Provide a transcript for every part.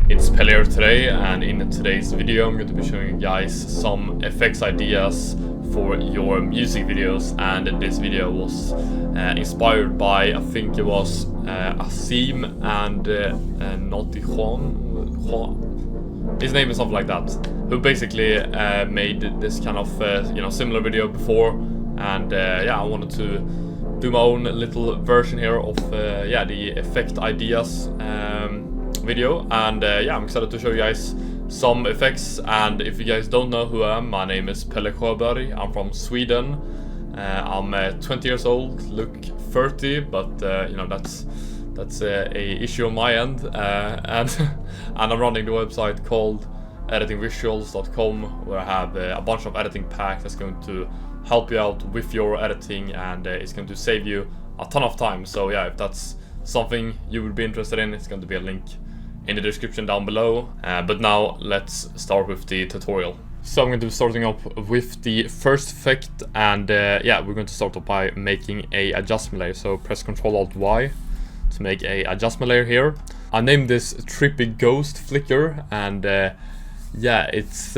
It's Pelle here today, and in today's video I'm going to be showing you guys some effects ideas for your music videos. And this video was inspired by, I think it was Asim and Naughty Juan. His name is something like that, who basically made this kind of similar video before, and I wanted to do my own little version here of the effect ideas video. And I'm excited to show you guys some effects. And if you guys don't know who I am, my name is Pelle Sjöberg. I'm from Sweden. I'm 20 years old, look 30, but that's a issue on my end. And I'm running the website called editingvisuals.com, where I have a bunch of editing packs that's going to help you out with your editing, and it's going to save you a ton of time. So yeah, if that's something you would be interested in, it's going to be a link in the description down below. But now let's start with the tutorial. So I'm going to be starting up with the first effect, and we're going to start up by making a adjustment layer. So press Ctrl-Alt-Y to make a adjustment layer here. I named this Trippy Ghost Flicker, and it's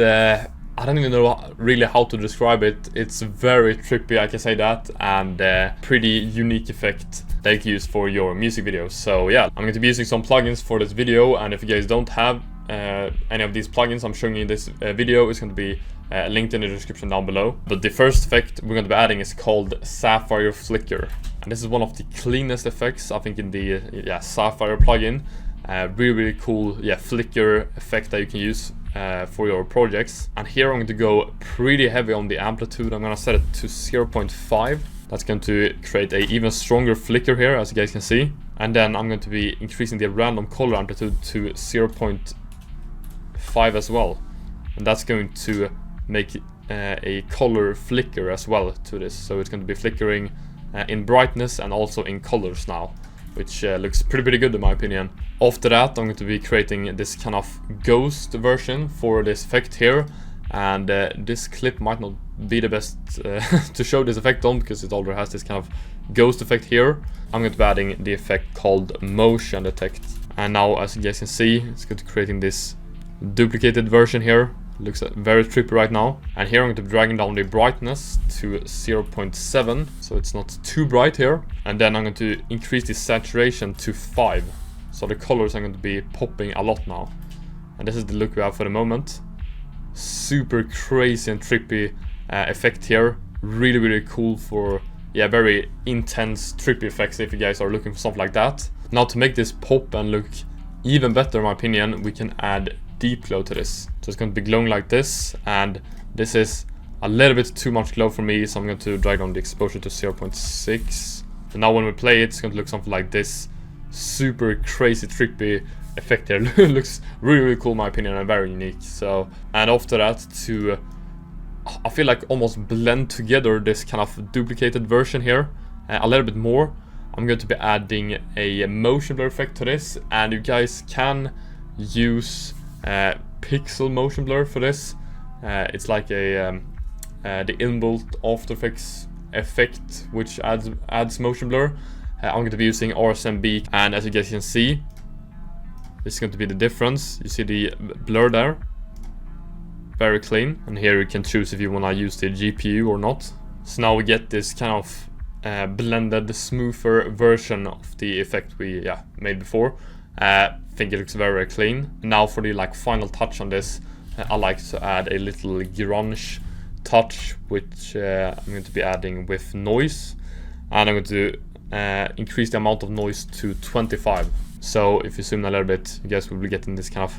I don't even know really how to describe it. It's very trippy, I can say that, and pretty unique effect that you can use for your music videos. So yeah, I'm going to be using some plugins for this video, and if you guys don't have any of these plugins I'm showing you in this video, it's going to be linked in the description down below. But the first effect we're going to be adding is called Sapphire Flicker, and this is one of the cleanest effects I think in the Sapphire plugin. Really cool flicker effect that you can use for your projects. And here I'm going to go pretty heavy on the amplitude. I'm going to set it to 0.5. That's going to create a even stronger flicker here, as you guys can see. And then I'm going to be increasing the random color amplitude to 0.5 as well, and that's going to make a color flicker as well to this. So it's going to be flickering in brightness and also in colors now, which looks pretty good in my opinion. After that, I'm going to be creating this kind of ghost version for this effect here, and this clip might not be the best to show this effect on, because it already has this kind of ghost effect here. I'm going to be adding the effect called motion detect, and now as you guys can see, it's going to creating this duplicated version here. Looks very trippy right now. And here I'm going to be dragging down the brightness to 0.7, so it's not too bright here. And then I'm going to increase the saturation to 5, so the colors are going to be popping a lot now. And this is the look we have for the moment. Super crazy and trippy effect here. Really cool for very intense trippy effects if you guys are looking for something like that. Now to make this pop and look even better in my opinion, we can add deep glow to this. So it's going to be glowing like this, and this is a little bit too much glow for me, so I'm going to drag down the exposure to 0.6. And now when we play it, it's going to look something like this. Super crazy trippy effect here. Looks really cool in my opinion, and very unique. So, and after that, I feel like almost blend together this kind of duplicated version here a little bit more, I'm going to be adding a motion blur effect to this. And you guys can use pixel motion blur for this. It's like the inbuilt After Effects effect which adds motion blur. I'm going to be using RSMB, and as you guys can see, this is going to be the difference. You see the blur there, very clean, and here you can choose if you want to use the GPU or not. So now we get this kind of blended, smoother version of the effect we made before. I think it looks very clean. Now for the final touch on this, I like to add a little grunge touch, which I'm going to be adding with noise, and I'm going to increase the amount of noise to 25. So if you zoom a little bit, you guys will be getting this kind of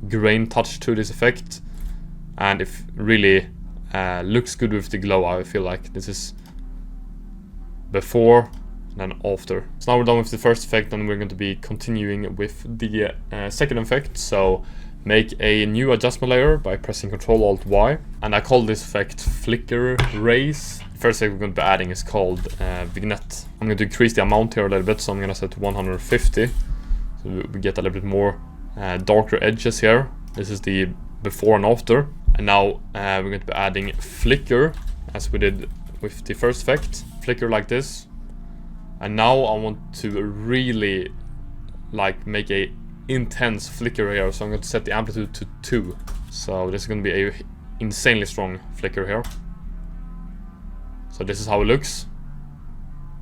grain touch to this effect, and it really looks good with the glow. I feel like this is before and after. So now we're done with the first effect, and we're going to be continuing with the second effect. So make a new adjustment layer by pressing Ctrl-Alt-Y, and I call this effect Flicker Rays. The first thing we're going to be adding is called Vignette. I'm going to increase the amount here a little bit, so I'm going to set to 150, so we get a little bit more darker edges here. This is the before and after. And now we're going to be adding Flicker, as we did with the first effect. Flicker like this. And now I want to really make a intense flicker here, so I'm going to set the amplitude to 2. So this is going to be a insanely strong flicker here. So this is how it looks.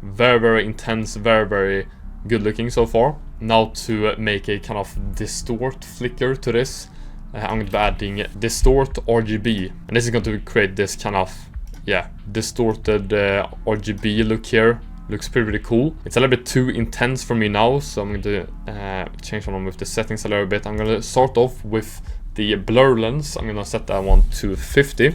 Very, very intense, very, very good looking so far. Now to make a kind of distort flicker to this, I'm going to be adding distort RGB, and this is going to create this kind of, yeah, distorted RGB look here. Looks pretty cool. It's a little bit too intense for me now, so I'm going to change on with the settings a little bit. I'm going to start off with the blur lens. I'm going to set that one to 50.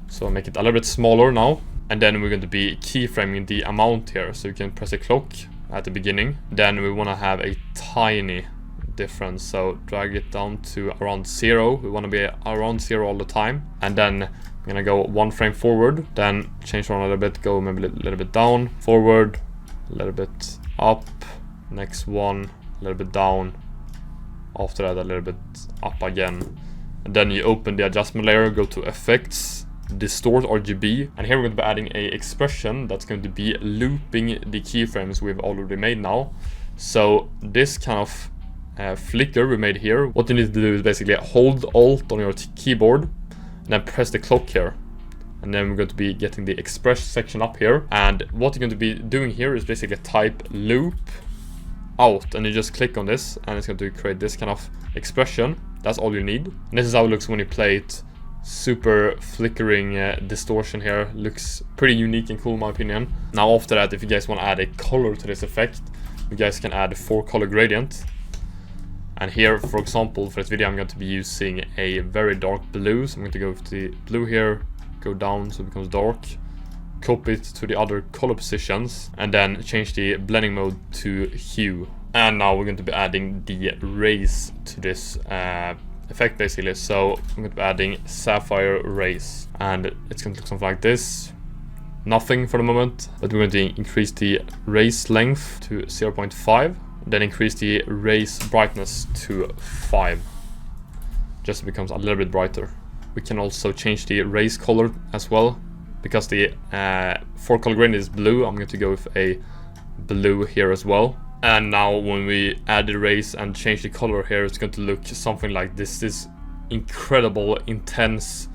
So I'll make it a little bit smaller now. And then we're going to be keyframing the amount here. So you can press a clock at the beginning. Then we want to have a tiny difference. So drag it down to around 0. We want to be around 0 all the time. And then I'm gonna go 1 frame forward, then change around a little bit, go maybe a little bit down, forward, a little bit up, next one, a little bit down, after that a little bit up again. And then you open the adjustment layer, go to effects, distort RGB, and here we're going to be adding a expression that's going to be looping the keyframes we've already made now. So this kind of flicker we made here, what you need to do is basically hold Alt on your keyboard, and then press the clock here, and then we're going to be getting the express section up here. And what you're going to be doing here is basically type loop out, and you just click on this, and it's going to create this kind of expression. That's all you need, and this is how it looks when you play it. Super flickering distortion here, looks pretty unique and cool in my opinion. Now after that, if you guys want to add a color to this effect, you guys can add a 4-color gradient. And here, for example, for this video, I'm going to be using a very dark blue. So I'm going to go with the blue here, go down so it becomes dark, copy it to the other color positions, and then change the blending mode to hue. And now we're going to be adding the rays to this effect basically. So I'm going to be adding sapphire rays, and it's going to look something like this. Nothing for the moment, but we're going to increase the rays length to 0.5. Then increase the rays brightness to 5, just so it becomes a little bit brighter. We can also change the rays color as well, because the 4-color gradient is blue. I'm going to go with a blue here as well. And now when we add the rays and change the color here, it's going to look something like this. This incredible, intense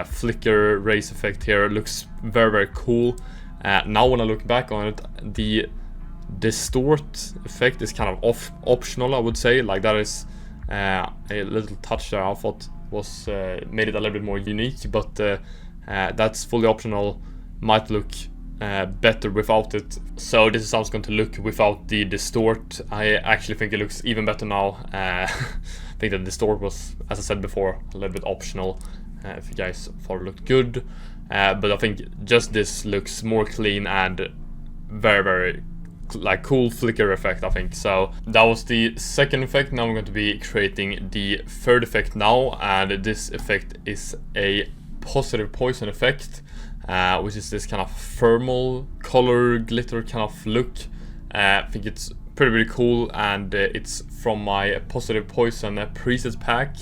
flicker rays effect here. It looks very, very cool. Now when I look back on it, the distort effect is kind of optional, I would say. Like, that is a little touch there I thought was made it a little bit more unique, but that's fully optional. Might look better without it. So this is how it's going to look without the distort. I actually think it looks even better now. I think the distort was, as I said before, a little bit optional if you guys thought it looked good, but I think just this looks more clean and very, very like cool flicker effect, I think. So that was the second effect. Now we're going to be creating the third effect now, and this effect is a positive poison effect, which is this kind of thermal color glitter kind of look. I think it's pretty cool, and it's from my positive poison presets pack,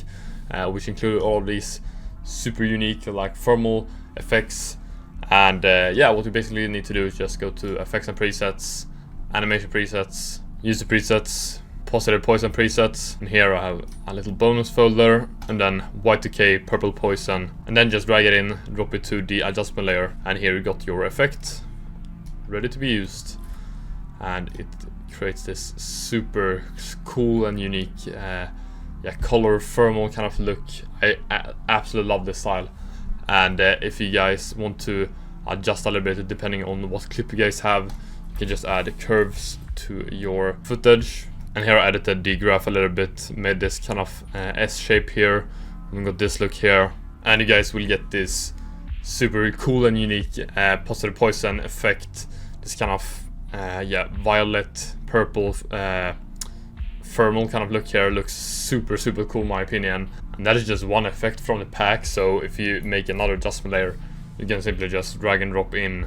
which include all these super unique like thermal effects. And yeah, what you basically need to do is just go to effects and presets, animation presets, use the presets, positive poison presets, and here I have a little bonus folder, and then Y2K purple poison, and then just drag it in, drop it to the adjustment layer, and here you got your effect ready to be used. And it creates this super cool and unique color thermal kind of look. I absolutely love this style. And if you guys want to adjust a little bit depending on what clip you guys have, you can just add curves to your footage. And here I edited the graph a little bit, made this kind of S shape here, and got this look here, and you guys will get this super cool and unique positive poison effect. This kind of violet purple thermal kind of look here looks super cool in my opinion. And that is just one effect from the pack. So if you make another adjustment layer, you can simply just drag and drop in.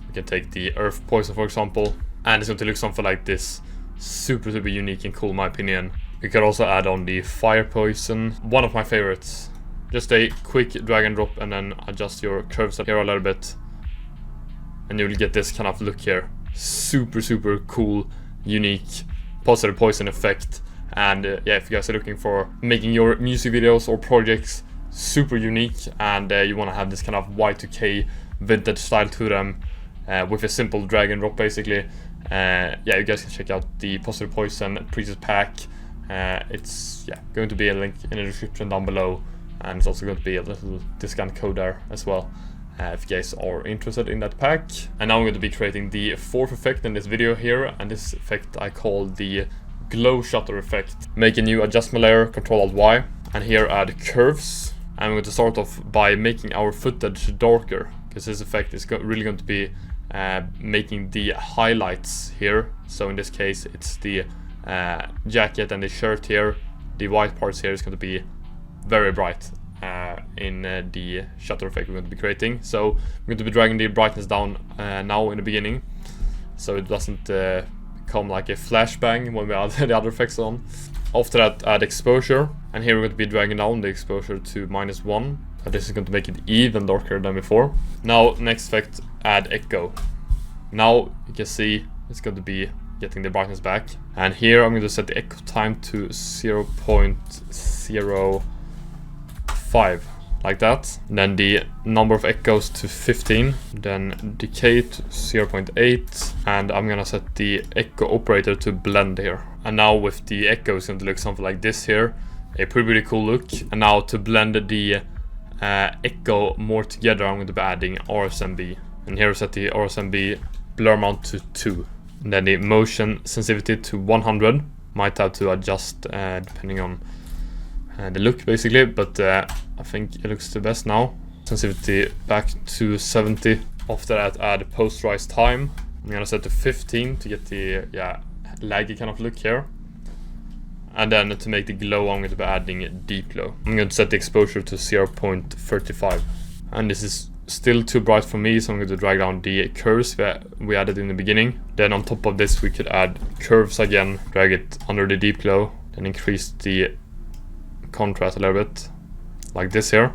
You can take the earth poison for example, and it's going to look something like this. Super unique and cool in my opinion. You can also add on the fire poison, one of my favorites. Just a quick drag and drop and then adjust your curves up here a little bit, and you will get this kind of look here. Super cool, unique, positive poison effect. And yeah, if you guys are looking for making your music videos or projects super unique, and you want to have this kind of Y2K vintage style to them, with a simple drag and drop basically, yeah, you guys can check out the Positive Poison preset pack. It's going to be a link in the description down below, and it's also going to be a little discount code there as well, if you guys are interested in that pack. And now I'm going to be creating the fourth effect in this video here, and this effect I call the glow shutter effect. Make a new adjustment layer, Ctrl-Alt-Y, and here add curves. I'm going to start off by making our footage darker, because this effect is really going to be making the highlights here. So in this case it's the jacket and the shirt here. The white parts here is going to be very bright in the shutter effect we're going to be creating. So I'm going to be dragging the brightness down now in the beginning, so it doesn't become like a flashbang when we add the other effects on. After that, add exposure, and here we're going to be dragging down the exposure to -1. This is going to make it even darker than before. Now, next effect, add echo. Now you can see it's going to be getting the brightness back, and here I'm going to set the echo time to 0.05, like that. And then the number of echoes to 15, then decay to 0.8, and I'm gonna set the echo operator to blend here. And now with the echo, it's going to look something like this here, a pretty cool look. And now to blend the echo more together, I'm going to be adding RSMB, and here I set the RSMB blur amount to 2, and then the motion sensitivity to 100. Might have to adjust depending on the look basically, but I think it looks the best now. Sensitivity back to 70. After that, add posterize time. I'm gonna set to 15 to get the laggy kind of look here. And then to make the glow, I'm going to be adding deep glow. I'm going to set the exposure to 0.35. And this is still too bright for me, so I'm going to drag down the curves that we added in the beginning. Then on top of this we could add curves again, drag it under the deep glow, then increase the contrast a little bit, like this here.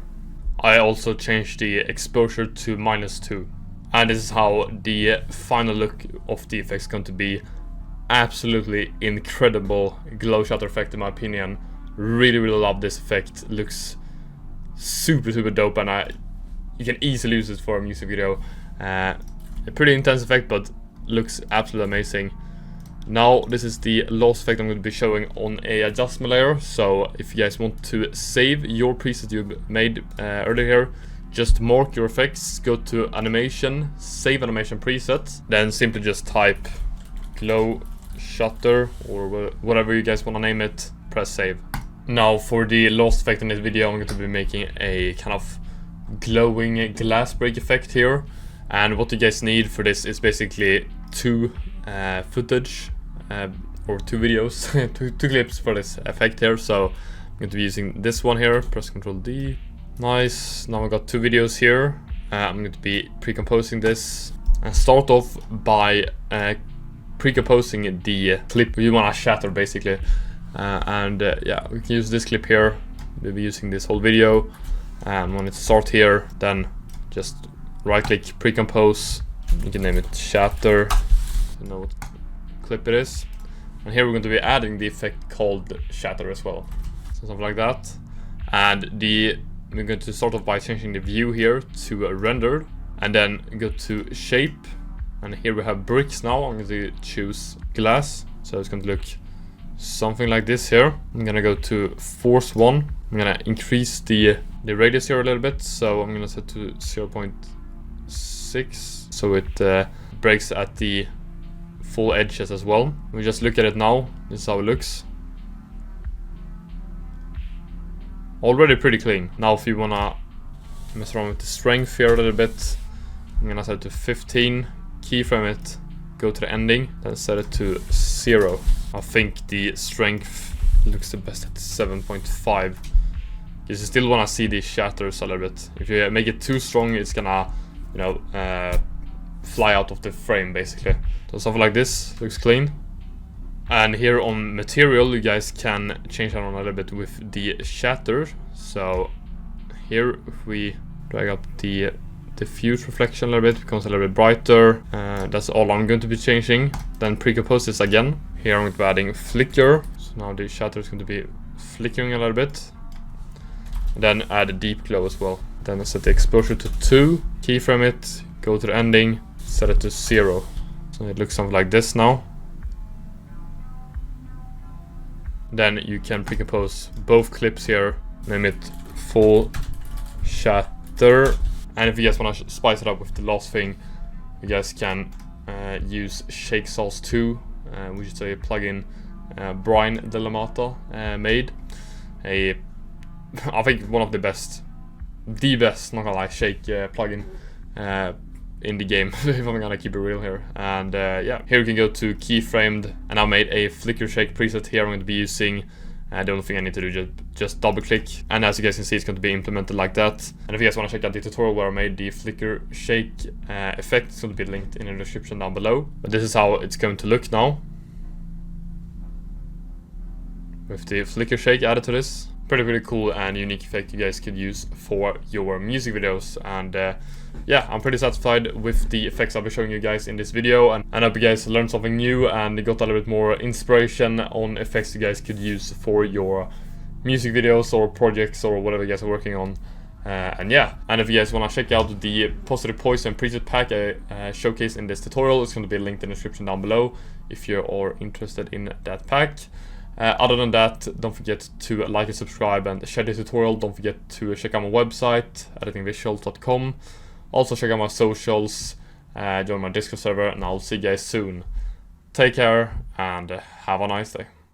I also changed the exposure to -2. And this is how the final look of the effect is going to be. Absolutely incredible glow shutter effect in my opinion. Really love this effect. It looks super dope, and you can easily use it for a music video. A pretty intense effect, but looks absolutely amazing. Now this is the last effect I'm going to be showing on a adjustment layer. So if you guys want to save your preset you made earlier here, just mark your effects, go to animation, save animation preset, then simply just type glow shutter or whatever you guys want to name it, press save. Now for the last effect in this video, I'm going to be making a kind of glowing glass break effect here, and what you guys need for this is basically two footage or two videos, two clips for this effect here. So I'm going to be using this one here, press Ctrl D. Nice. Now I got two videos here. I'm going to be pre-composing this, and start off by pre-composing the clip you want to shatter basically. Yeah, we can use this clip here. We'll be using this whole video, and when it starts here, then just right click pre-compose. You can name it shatter, you know what clip it is. And here we're going to be adding the effect called shatter as well, so something like that. And we're going to start off by changing the view here to rendered, and then go to shape, and here we have bricks. Now I'm going to choose glass, so it's going to look something like this here. I'm going to go to force 1. I'm going to increase the radius here a little bit, so I'm going to set to 0.6, so it breaks at the full edges as well. We just look at it now. This is how it looks. Already pretty clean. Now if you wanna mess around with the strength here a little bit, I'm gonna set it to 15, keyframe it, go to the ending, then set it to 0. I think the strength looks the best at 7.5. Because you still wanna see the shatters a little bit. If you make it too strong, it's gonna, fly out of the frame basically. So something like this looks clean. And here on material, you guys can change that on a little bit with the shatter. So here, if we drag up the diffuse reflection a little bit, it becomes a little bit brighter. That's all I'm going to be changing. Then pre-compose this again. Here I'm going to be adding flicker. So now the shutter is going to be flickering a little bit. And then add a deep glow as well. Then set the exposure to 2, keyframe it, go to the ending, set it to 0. So it looks something like this now. Then you can pre-compose both clips here, name it full shatter. And if you guys want to spice it up with the last thing, you guys can use Shake Sauce 2, which is a plugin Brian Delamata made. I think one of the best, not gonna lie, shake plugin in the game, if I'm gonna keep it real here. And yeah, here you can go to keyframed, and I made a flicker shake preset here. I'm going to be using the only thing I need to do is just double click, and as you guys can see, it's going to be implemented like that. And if you guys want to check out the tutorial where I made the flicker shake effect, it's going to be linked in the description down below. But this is how it's going to look now, with the flicker shake added to this. Pretty cool and unique effect you guys could use for your music videos. And yeah, I'm pretty satisfied with the effects I'll be showing you guys in this video, and I hope you guys learned something new and got a little bit more inspiration on effects you guys could use for your music videos or projects or whatever you guys are working on. And yeah, and if you guys want to check out the Positive Poison preset pack I showcased in this tutorial, it's going to be linked in the description down below if you are interested in that pack. Other than that, don't forget to like and subscribe and share this tutorial. Don't forget to check out my website, editingvisuals.com. Also check out my socials, join my Discord server, and I'll see you guys soon. Take care and have a nice day.